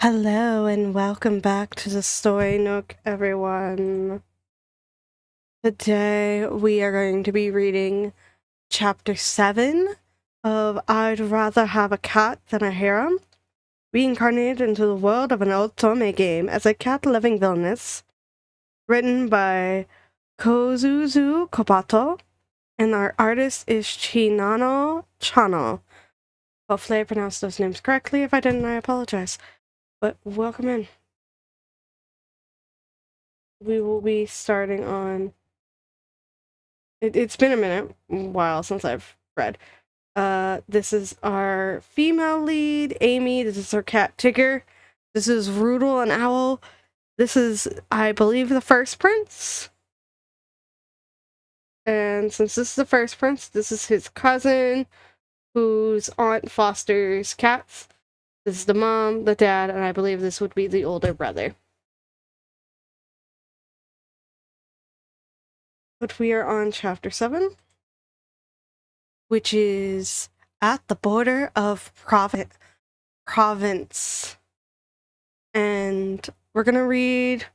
Hello and welcome back to the story Nook, everyone. Today we are going to be reading chapter 7 of I'd Rather Have a Cat Than a Harem, reincarnated into the world of an otome game as a cat-loving villainess, written by Kozuzu Kobato, and our artist is Chinano Chano. Hopefully I pronounced those names correctly. If I didn't, I apologize. But welcome in. We will be starting on... It's been a while since I've read. This is our female lead, Amy. This is her cat, Tigger. This is Rudel and Owl. This is, I believe, the first prince. And since this is the first prince, this is his cousin, whose aunt fosters cats. This is the mom, the dad, and I believe this would be the older brother. But we are on chapter 7, which is at the border of province. And we're gonna read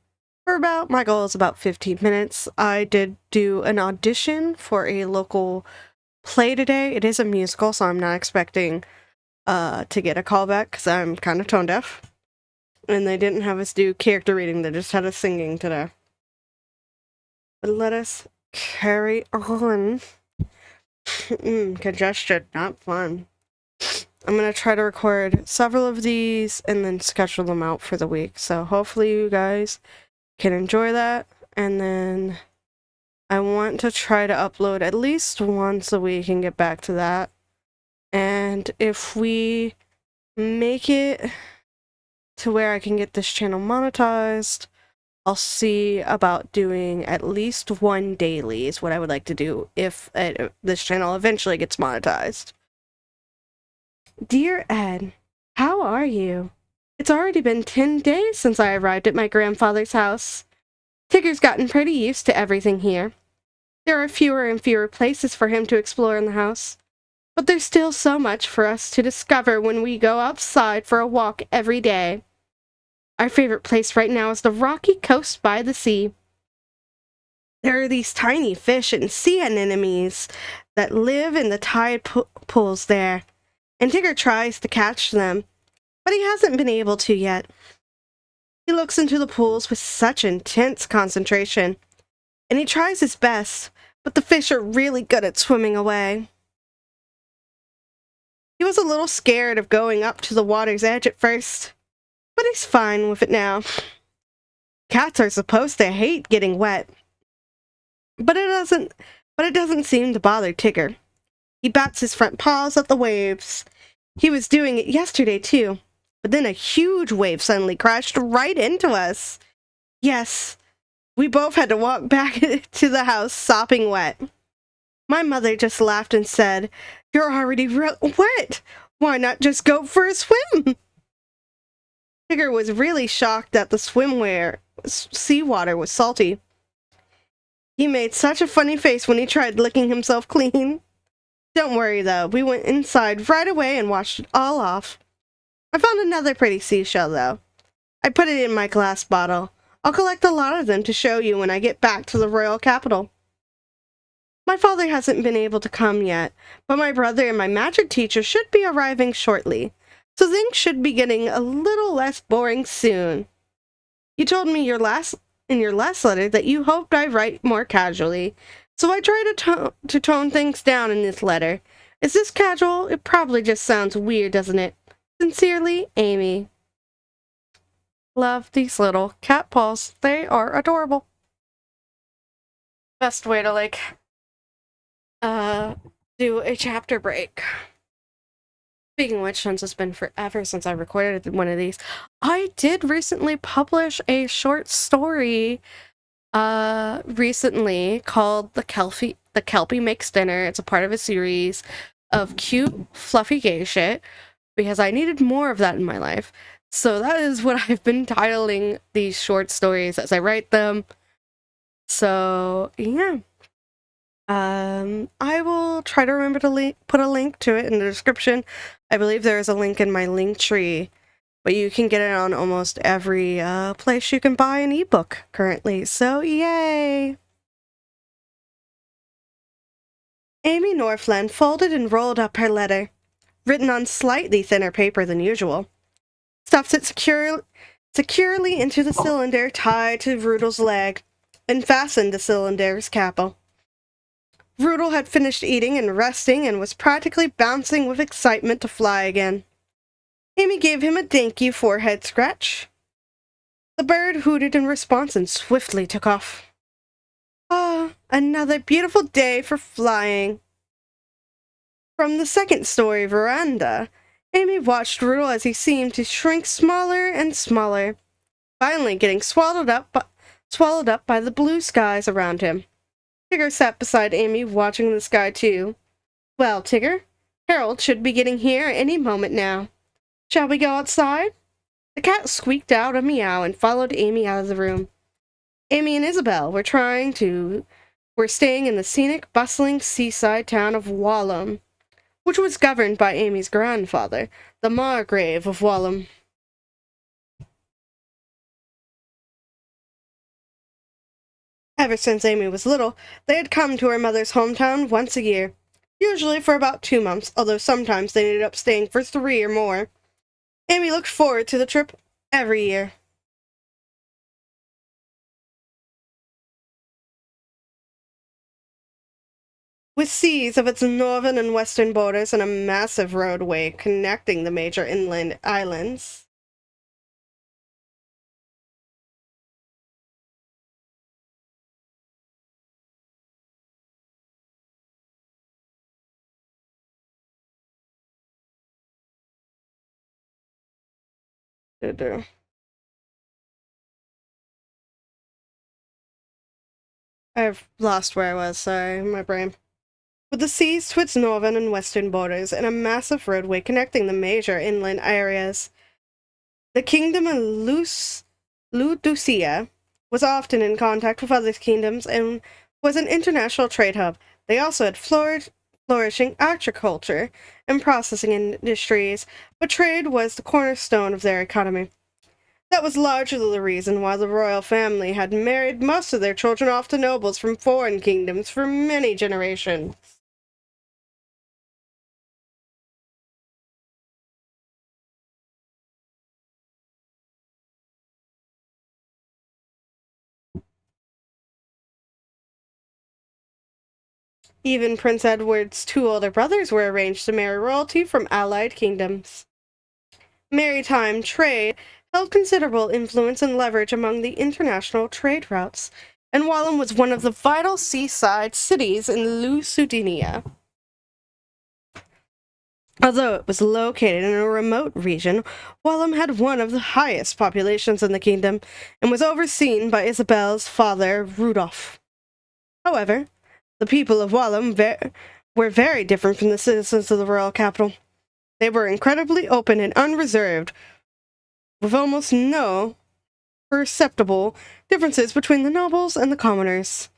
for about, my goal is about 15 minutes. I did do an audition for a local play today. It is a musical, so I'm not expecting to get a callback because I'm kind of tone deaf. And they didn't have us do character reading, they just had us singing today. But let us carry on. Congestion, not fun. I'm going to try to record several of these and then schedule them out for the week. So hopefully you guys can enjoy that. And then I want to try to upload at least once a week and get back to that. And if we make it to where I can get this channel monetized, I'll see about doing at least one daily is what I would like to do if this channel eventually gets monetized. Dear Ed, how are you? It's already been 10 days since I arrived at my grandfather's house. Tigger's gotten pretty used to everything here. There are fewer and fewer places for him to explore in the house, but there's still so much for us to discover when we go outside for a walk every day. Our favorite place right now is the rocky coast by the sea. There are these tiny fish and sea anemones that live in the tide pools there, and Tigger tries to catch them, but he hasn't been able to yet. He looks into the pools with such intense concentration, and he tries his best, but the fish are really good at swimming away. He was a little scared of going up to the water's edge at first, but he's fine with it now. Cats are supposed to hate getting wet, but it doesn't seem to bother Tigger. He bats his front paws at the waves. He was doing it yesterday too, but then a huge wave suddenly crashed right into us. Yes, we both had to walk back to the house sopping wet. My mother just laughed and said, "You're already wet. Why not just go for a swim?" Tigger was really shocked that the seawater was salty. He made such a funny face when he tried licking himself clean. Don't worry though, we went inside right away and washed it all off. I found another pretty seashell though. I put it in my glass bottle. I'll collect a lot of them to show you when I get back to the royal capital. My father hasn't been able to come yet, but my brother and my magic teacher should be arriving shortly, so things should be getting a little less boring soon. You told me in your last letter that you hoped I write more casually, so I try to tone things down in this letter. Is this casual? It probably just sounds weird, doesn't it? Sincerely, Amy. Love these little cat paws. They are adorable. Best way to, do a chapter break. Speaking of which, since it's been forever since I recorded one of these, I did recently publish a short story recently called The Kelpie Makes Dinner. It's a part of a series of cute, fluffy gay shit, because I needed more of that in my life. So that is what I've been titling these short stories as I write them. So, yeah. I will try to remember to put a link to it in the description. I believe there is a link in my link tree but you can get it on almost every place you can buy an ebook currently, so yay! Amy Northland folded and rolled up her letter, written on slightly thinner paper than usual, stuffed it securely into the cylinder tied to Rudol's leg, and fastened the cylinder's capo. Rudol had finished eating and resting and was practically bouncing with excitement to fly again. Amy gave him a dainty forehead scratch. The bird hooted in response and swiftly took off. Ah, another beautiful day for flying. From the second-story veranda, Amy watched Rudol as he seemed to shrink smaller and smaller, finally getting swallowed up by the blue skies around him. Tigger sat beside Amy, watching the sky too. Well, Tigger, Harold should be getting here any moment now. Shall we go outside? The cat squeaked out a meow and followed Amy out of the room. Amy and Isabel were staying in the scenic, bustling seaside town of Walham, which was governed by Amy's grandfather, the Margrave of Walham. Ever since Amy was little, they had come to her mother's hometown once a year, usually for about 2 months, although sometimes they ended up staying for 3 or more. Amy looked forward to the trip every year. With seas of its northern and western borders and a massive roadway connecting the major inland islands. I've lost where I was, sorry, my brain. With the seas to its northern and western borders and a massive roadway connecting the major inland areas, the kingdom of Luducia was often in contact with other kingdoms and was an international trade hub. They also had flourishing agriculture and processing industries, but trade was the cornerstone of their economy. That was largely the reason why the royal family had married most of their children off to nobles from foreign kingdoms for many generations. Even Prince Edward's 2 older brothers were arranged to marry royalty from allied kingdoms. Maritime trade held considerable influence and leverage among the international trade routes, and Walham was one of the vital seaside cities in Lusidinia. Although it was located in a remote region, Walham had one of the highest populations in the kingdom, and was overseen by Isabel's father, Rudolph. However, the people of Walham were very different from the citizens of the royal capital. They were incredibly open and unreserved, with almost no perceptible differences between the nobles and the commoners.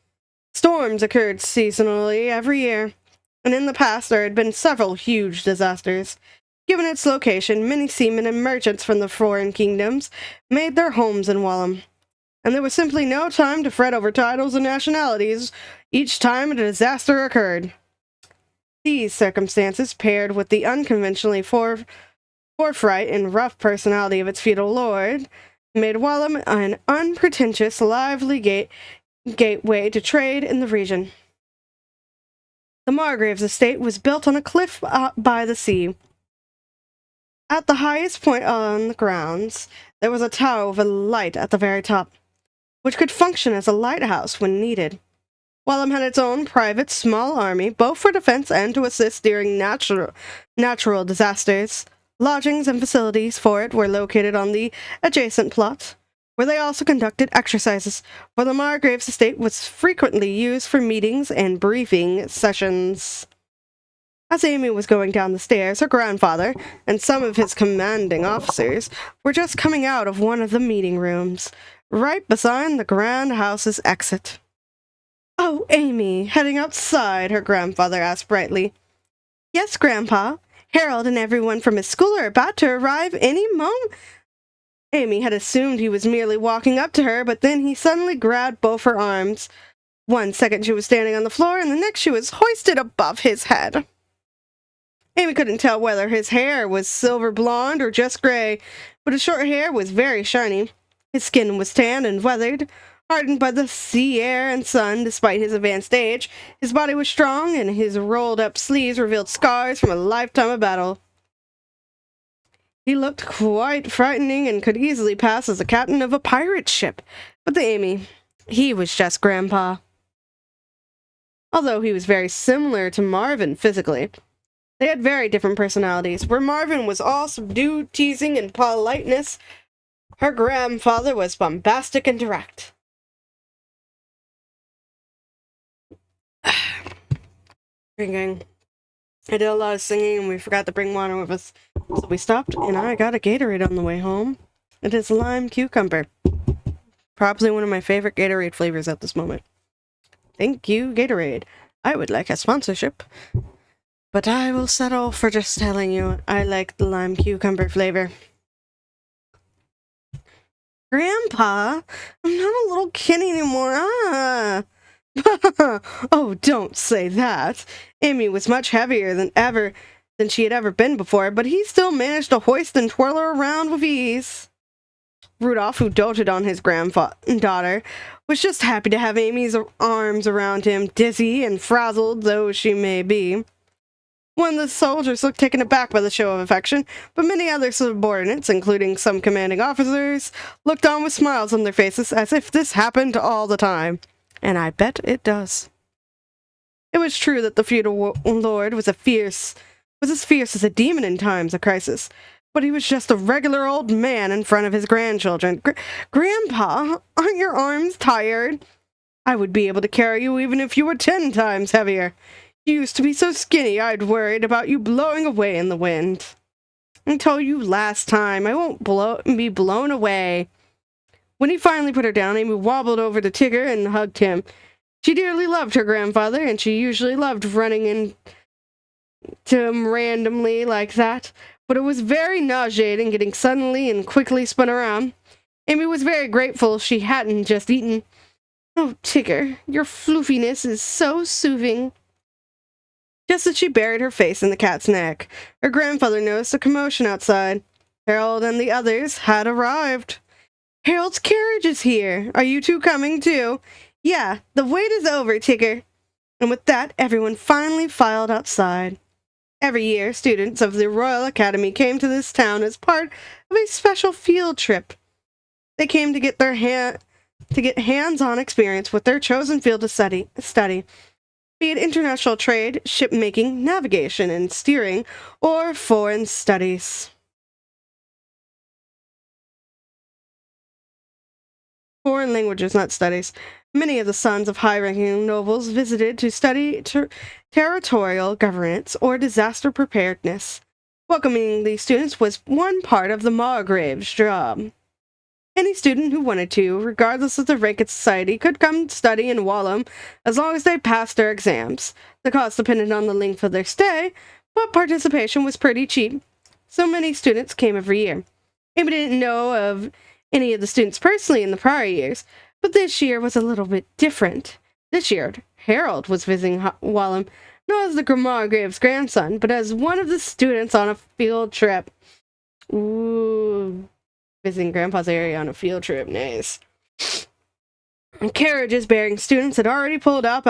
Storms occurred seasonally every year, and in the past there had been several huge disasters. Given its location, many seamen and merchants from the foreign kingdoms made their homes in Walham, and there was simply no time to fret over titles and nationalities each time a disaster occurred. These circumstances, paired with the unconventionally forthright and rough personality of its feudal lord, made Walham an unpretentious, lively gateway to trade in the region. The Margrave's estate was built on a cliff by the sea. At the highest point on the grounds, there was a tower with a light at the very top, which could function as a lighthouse when needed. Walham had its own private small army, both for defense and to assist during natural disasters. Lodgings and facilities for it were located on the adjacent plot, where they also conducted exercises, for the Margrave's estate was frequently used for meetings and briefing sessions. As Amy was going down the stairs, her grandfather and some of his commanding officers were just coming out of one of the meeting rooms, right beside the grand house's exit. "Oh, Amy, heading outside?" her grandfather asked brightly. "Yes, Grandpa. Harold and everyone from his school are about to arrive any Amy had assumed he was merely walking up to her, but then he suddenly grabbed both her arms. 1 second she was standing on the floor, and the next she was hoisted above his head. Amy couldn't tell whether his hair was silver blonde or just gray, but his short hair was very shiny. His skin was tanned and weathered, hardened by the sea air and sun despite his advanced age. His body was strong, and his rolled-up sleeves revealed scars from a lifetime of battle. He looked quite frightening and could easily pass as a captain of a pirate ship. But to Amy, he was just Grandpa. Although he was very similar to Marvin physically, they had very different personalities. Where Marvin was all subdued teasing and politeness, her grandfather was bombastic and direct. Drinking. I did a lot of singing and we forgot to bring water with us. So we stopped and I got a Gatorade on the way home. It is lime cucumber. Probably one of my favorite Gatorade flavors at this moment. Thank you, Gatorade. I would like a sponsorship, but I will settle for just telling you I like the lime cucumber flavor. Grandpa, I'm not a little kid anymore. Oh, don't say that. Amy was much heavier than she had ever been before, but he still managed to hoist and twirl her around with ease. Rudolph, who doted on his granddaughter, was just happy to have Amy's arms around him, dizzy and frazzled though she may be. One of the soldiers looked taken aback by the show of affection, but many other subordinates, including some commanding officers, looked on with smiles on their faces as if this happened all the time. And I bet it does. It was true that the feudal lord was as fierce as a demon in times of crisis, but he was just a regular old man in front of his grandchildren. Grandpa, aren't your arms tired? I would be able to carry you even if you were 10 times heavier. You used to be so skinny I'd worried about you blowing away in the wind. I told you last time, I won't be blown away. When he finally put her down, Amy wobbled over to Tigger and hugged him. She dearly loved her grandfather, and she usually loved running into him randomly like that, but it was very nauseating getting suddenly and quickly spun around. Amy was very grateful she hadn't just eaten. Oh, Tigger, your floofiness is so soothing. Just as she buried her face in the cat's neck, her grandfather noticed a commotion outside. Harold and the others had arrived. Harold's carriage is here. Are you two coming too? Yeah, the wait is over, Tigger. And with that, everyone finally filed outside. Every year, students of the Royal Academy came to this town as part of a special field trip. They came to get hands-on experience with their chosen field of study, be it international trade, shipmaking, navigation and steering, or foreign studies. Foreign languages, not studies. Many of the sons of high-ranking nobles visited to study territorial governance or disaster preparedness. Welcoming these students was one part of the Margrave's job. Any student who wanted to, regardless of their rank in society, could come study in Walham as long as they passed their exams. The cost depended on the length of their stay, but participation was pretty cheap, so many students came every year. Amy didn't know of any of the students personally in the prior years, but this year was a little bit different. This year, Harold was visiting Walham, not as the Margrave's grandson, but as one of the students on a field trip. Ooh. Visiting Grandpa's area on a field trip, nice. Carriages bearing students had already pulled up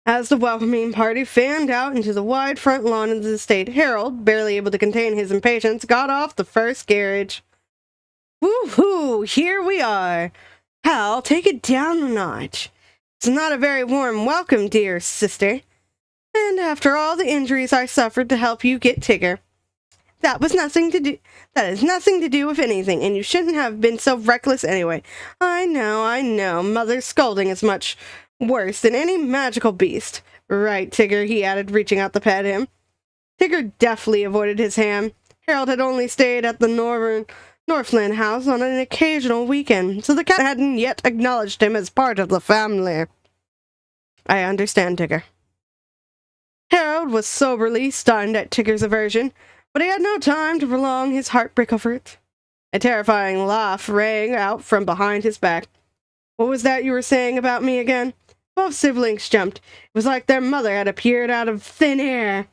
as the welcoming party fanned out into the wide front lawn of the estate. Harold, barely able to contain his impatience, got off the first carriage. Woo-hoo! Here we are! Hal, take it down a notch. It's not a very warm welcome, dear sister. And after all the injuries I suffered to help you get Tigger. That has nothing to do with anything, and you shouldn't have been so reckless anyway. I know. Mother's scolding is much worse than any magical beast. Right, Tigger, he added, reaching out to pat him. Tigger deftly avoided his hand. Harold had only stayed at the Northland house on an occasional weekend, so the cat hadn't yet acknowledged him as part of the family. I understand, Tigger. Harold was soberly stunned at Tigger's aversion, but he had no time to prolong his heartbreak over it. A terrifying laugh rang out from behind his back. What was that you were saying about me again? Both siblings jumped. It was like their mother had appeared out of thin air.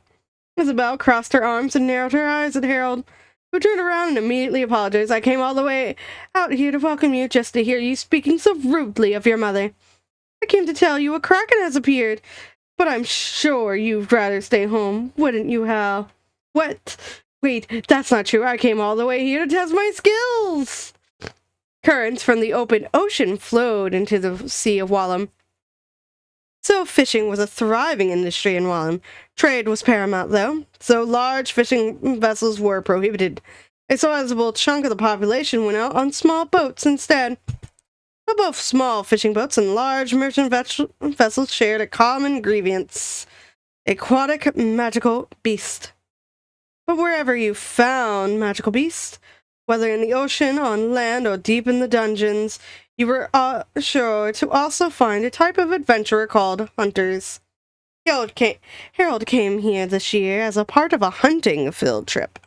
Isabel crossed her arms and narrowed her eyes at Harold, who turned around and immediately apologized. I came all the way out here to welcome you just to hear you speaking so rudely of your mother. I came to tell you a kraken has appeared, but I'm sure you'd rather stay home, wouldn't you, Hal? What? Wait, that's not true. I came all the way here to test my skills! Currents from the open ocean flowed into the Sea of Wallam. So fishing was a thriving industry in Wallam. Trade was paramount, though, so large fishing vessels were prohibited. A sizable chunk of the population went out on small boats instead. But both small fishing boats and large merchant vessels shared a common grievance: aquatic magical beast. But wherever you found magical beasts, whether in the ocean, on land, or deep in the dungeons, you were sure to also find a type of adventurer called hunters. Harold came here this year as a part of a hunting field trip.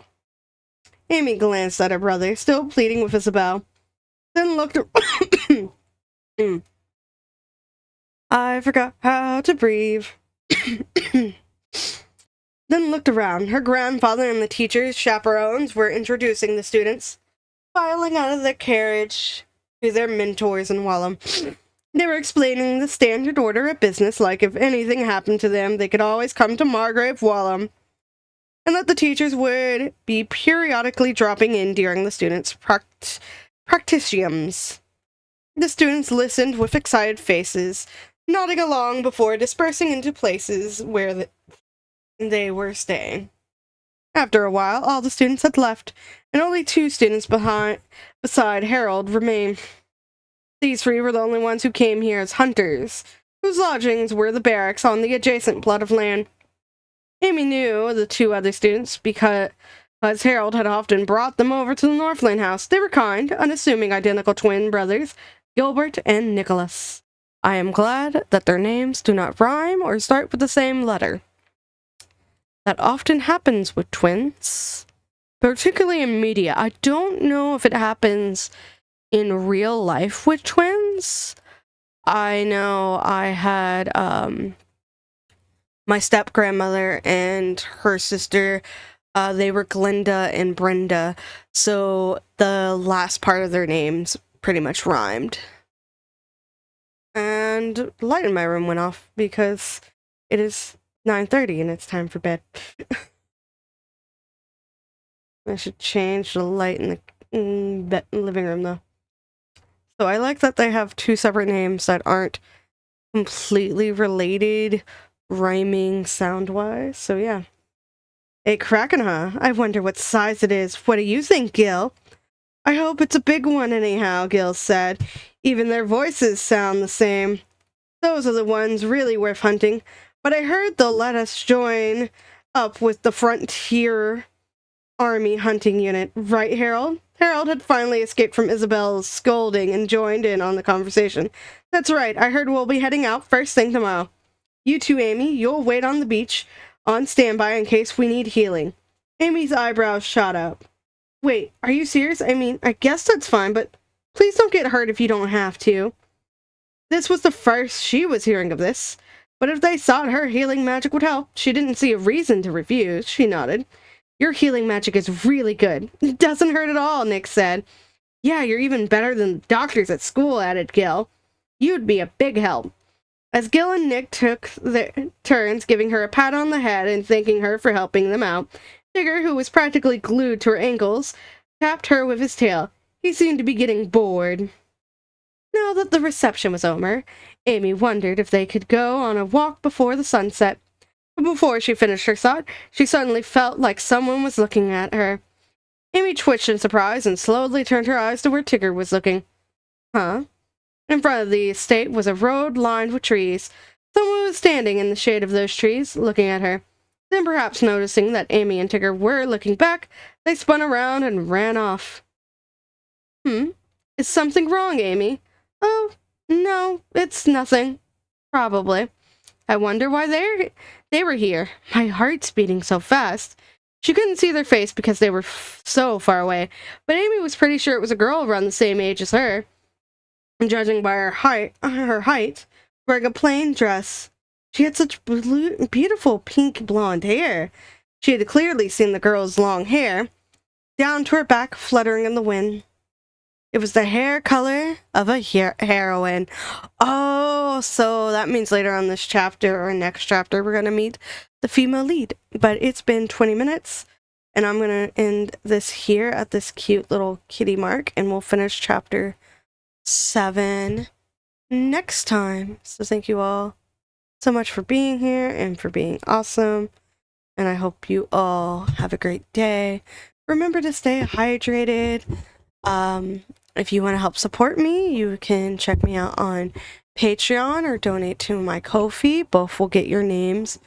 Amy glanced at her brother, still pleading with Isabel, then looked I forgot how to breathe. Then looked around. Her grandfather and the teachers, chaperones, were introducing the students, filing out of their carriage to their mentors in Wallam. They were explaining the standard order of business, like if anything happened to them, they could always come to Margrave Wallam, and that the teachers would be periodically dropping in during the students' practiciums. The students listened with excited faces, nodding along before dispersing into places where they were staying. After a while, all the students had left, and only 2 students beside Harold remained. These 3 were the only ones who came here as hunters, whose lodgings were the barracks on the adjacent plot of land. Amy knew the 2 other students because Harold had often brought them over to the Northland house. They were kind, unassuming identical twin brothers, Gilbert and Nicholas. I am glad that their names do not rhyme or start with the same letter. That often happens with twins, particularly in media. I don't know if it happens in real life with twins. I know I had my step-grandmother and her sister, they were Glinda and Brenda, so the last part of their names pretty much rhymed. And the light in my room went off because it is 9:30 and it's time for bed. I should change the light in the living room, though. So I like that they have 2 separate names that aren't completely related, rhyming sound-wise. So yeah. A kraken, huh? I wonder what size it is. What do you think, Gil? I hope it's a big one anyhow, Gil said. Even their voices sound the same. Those are the ones really worth hunting. But I heard they'll let us join up with the Frontier Army hunting unit. Right, Harold? Harold had finally escaped from Isabel's scolding and joined in on the conversation. That's right. I heard we'll be heading out first thing tomorrow. You too, Amy. You'll wait on the beach, on standby in case we need healing. Amy's eyebrows shot up. Wait, are you serious? I mean, I guess that's fine, but please don't get hurt if you don't have to. This was the first she was hearing of this. But if they thought her healing magic would help, she didn't see a reason to refuse. She nodded. Your healing magic is really good. It doesn't hurt at all, Nick said. Yeah, you're even better than the doctors at school, added Gil. You'd be a big help. As Gil and Nick took their turns giving her a pat on the head and thanking her for helping them out, Tigger, who was practically glued to her ankles, tapped her with his tail. He seemed to be getting bored. Now that the reception was over, Amy wondered if they could go on a walk before the sunset. But before she finished her thought, she suddenly felt like someone was looking at her. Amy twitched in surprise and slowly turned her eyes to where Tigger was looking. Huh? In front of the estate was a road lined with trees. Someone was standing in the shade of those trees, looking at her. Then, perhaps noticing that Amy and Tigger were looking back, they spun around and ran off. Is something wrong, Amy? Oh, no, it's nothing. Probably. I wonder why they were here. My heart's beating so fast. She couldn't see their face because they were so far away, but Amy was pretty sure it was a girl around the same age as her. And judging by her height, wearing a plain dress, she had such beautiful pink blonde hair. She had clearly seen the girl's long hair, down to her back, fluttering in the wind. It was the hair color of a heroine. Oh, so that means later on this chapter or next chapter, we're going to meet the female lead. But it's been 20 minutes, and I'm going to end this here at this cute little kitty mark, and we'll finish chapter 7 next time. So thank you all so much for being here and for being awesome. And I hope you all have a great day. Remember to stay hydrated. If you want to help support me, you can check me out on Patreon or donate to my Ko-fi. Both will get your names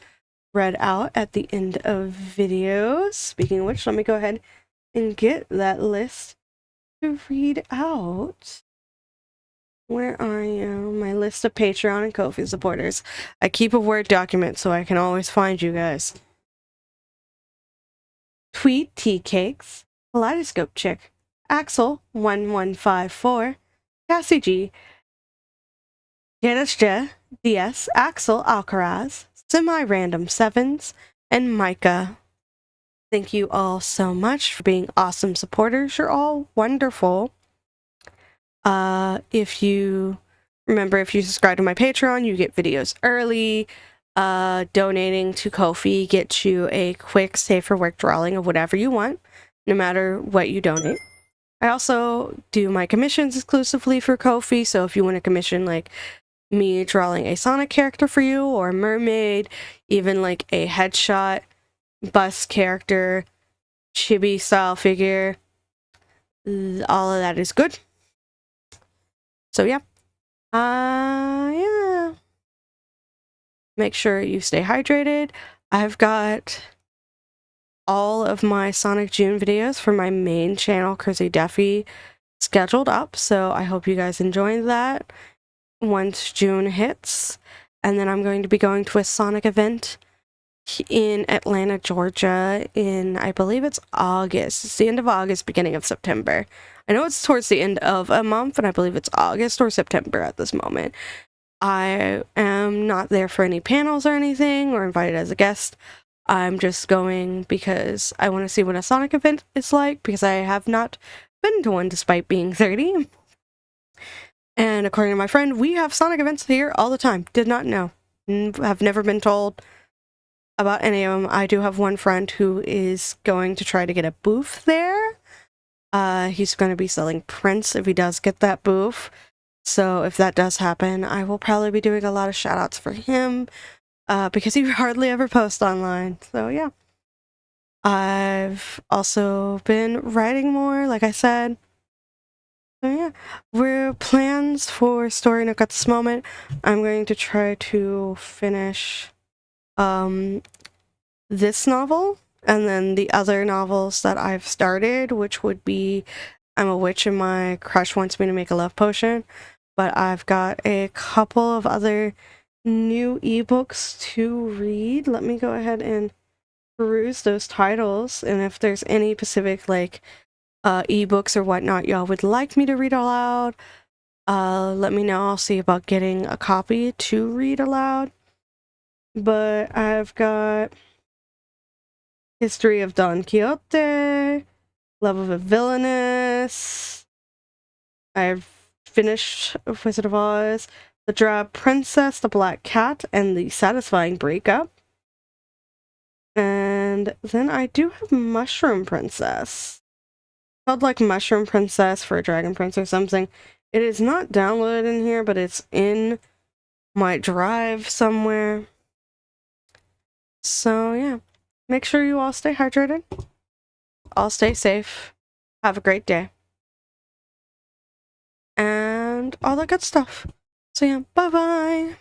read out at the end of videos. Speaking of which, let me go ahead and get that list to read out. Where are you? My list of Patreon and Ko-fi supporters. I keep a Word document so I can always find you guys. Tweet Tea Cakes, Kaleidoscope Chick, Axel 1154, Cassie G, Janice J, DS, Axel Alcaraz, Semi-Random Sevens, and Micah. Thank you all so much for being awesome supporters. You're all wonderful. If you subscribe to my Patreon, you get videos early. Donating to Ko-fi gets you a quick Save for Work drawing of whatever you want, no matter what you donate. I also do my commissions exclusively for Ko-fi, so if you want to commission like me drawing a Sonic character for you, or a mermaid, even like a headshot bust character, chibi style figure, all of that is good. So yeah. Yeah. Make sure you stay hydrated. I've got all of my Sonic June videos for my main channel, Chrissy Duffy, scheduled up, so I hope you guys enjoy that once June hits. And then I'm going to be going to a Sonic event in Atlanta, Georgia in, I believe it's August. It's the end of August, beginning of September. I know it's towards the end of a month, and I believe it's August or September at this moment. I am not there for any panels or anything, or invited as a guest. I'm just going because I want to see what a Sonic event is like, because I have not been to one despite being 30. And according to my friend, we have Sonic events here all the time. Did not know. Have never been told about any of them. I do have one friend who is going to try to get a booth there. He's going to be selling prints if he does get that booth. So if that does happen, I will probably be doing a lot of shout outs for him, because he hardly ever posts online. So yeah. I've also been writing more, like I said. So yeah, we're plans for Story Nook at this moment. I'm going to try to finish this novel, and then the other novels that I've started, which would be I'm a Witch and My Crush Wants Me to Make a Love Potion. But I've got a couple of other new ebooks to read. Let me go ahead and peruse those titles, and if there's any specific like ebooks or whatnot y'all would like me to read aloud, let me know. I'll see about getting a copy to read aloud. But I've got History of Don Quixote, Love of a Villainess. I've finished Wizard of Oz, The Drab Princess, The Black Cat, and The Satisfying Breakup. And then I do have Mushroom Princess. It's called like Mushroom Princess for a Dragon Prince or something. It is not downloaded in here, but it's in my drive somewhere. So yeah, make sure you all stay hydrated. All stay safe. Have a great day. And all that good stuff. So yeah, bye-bye.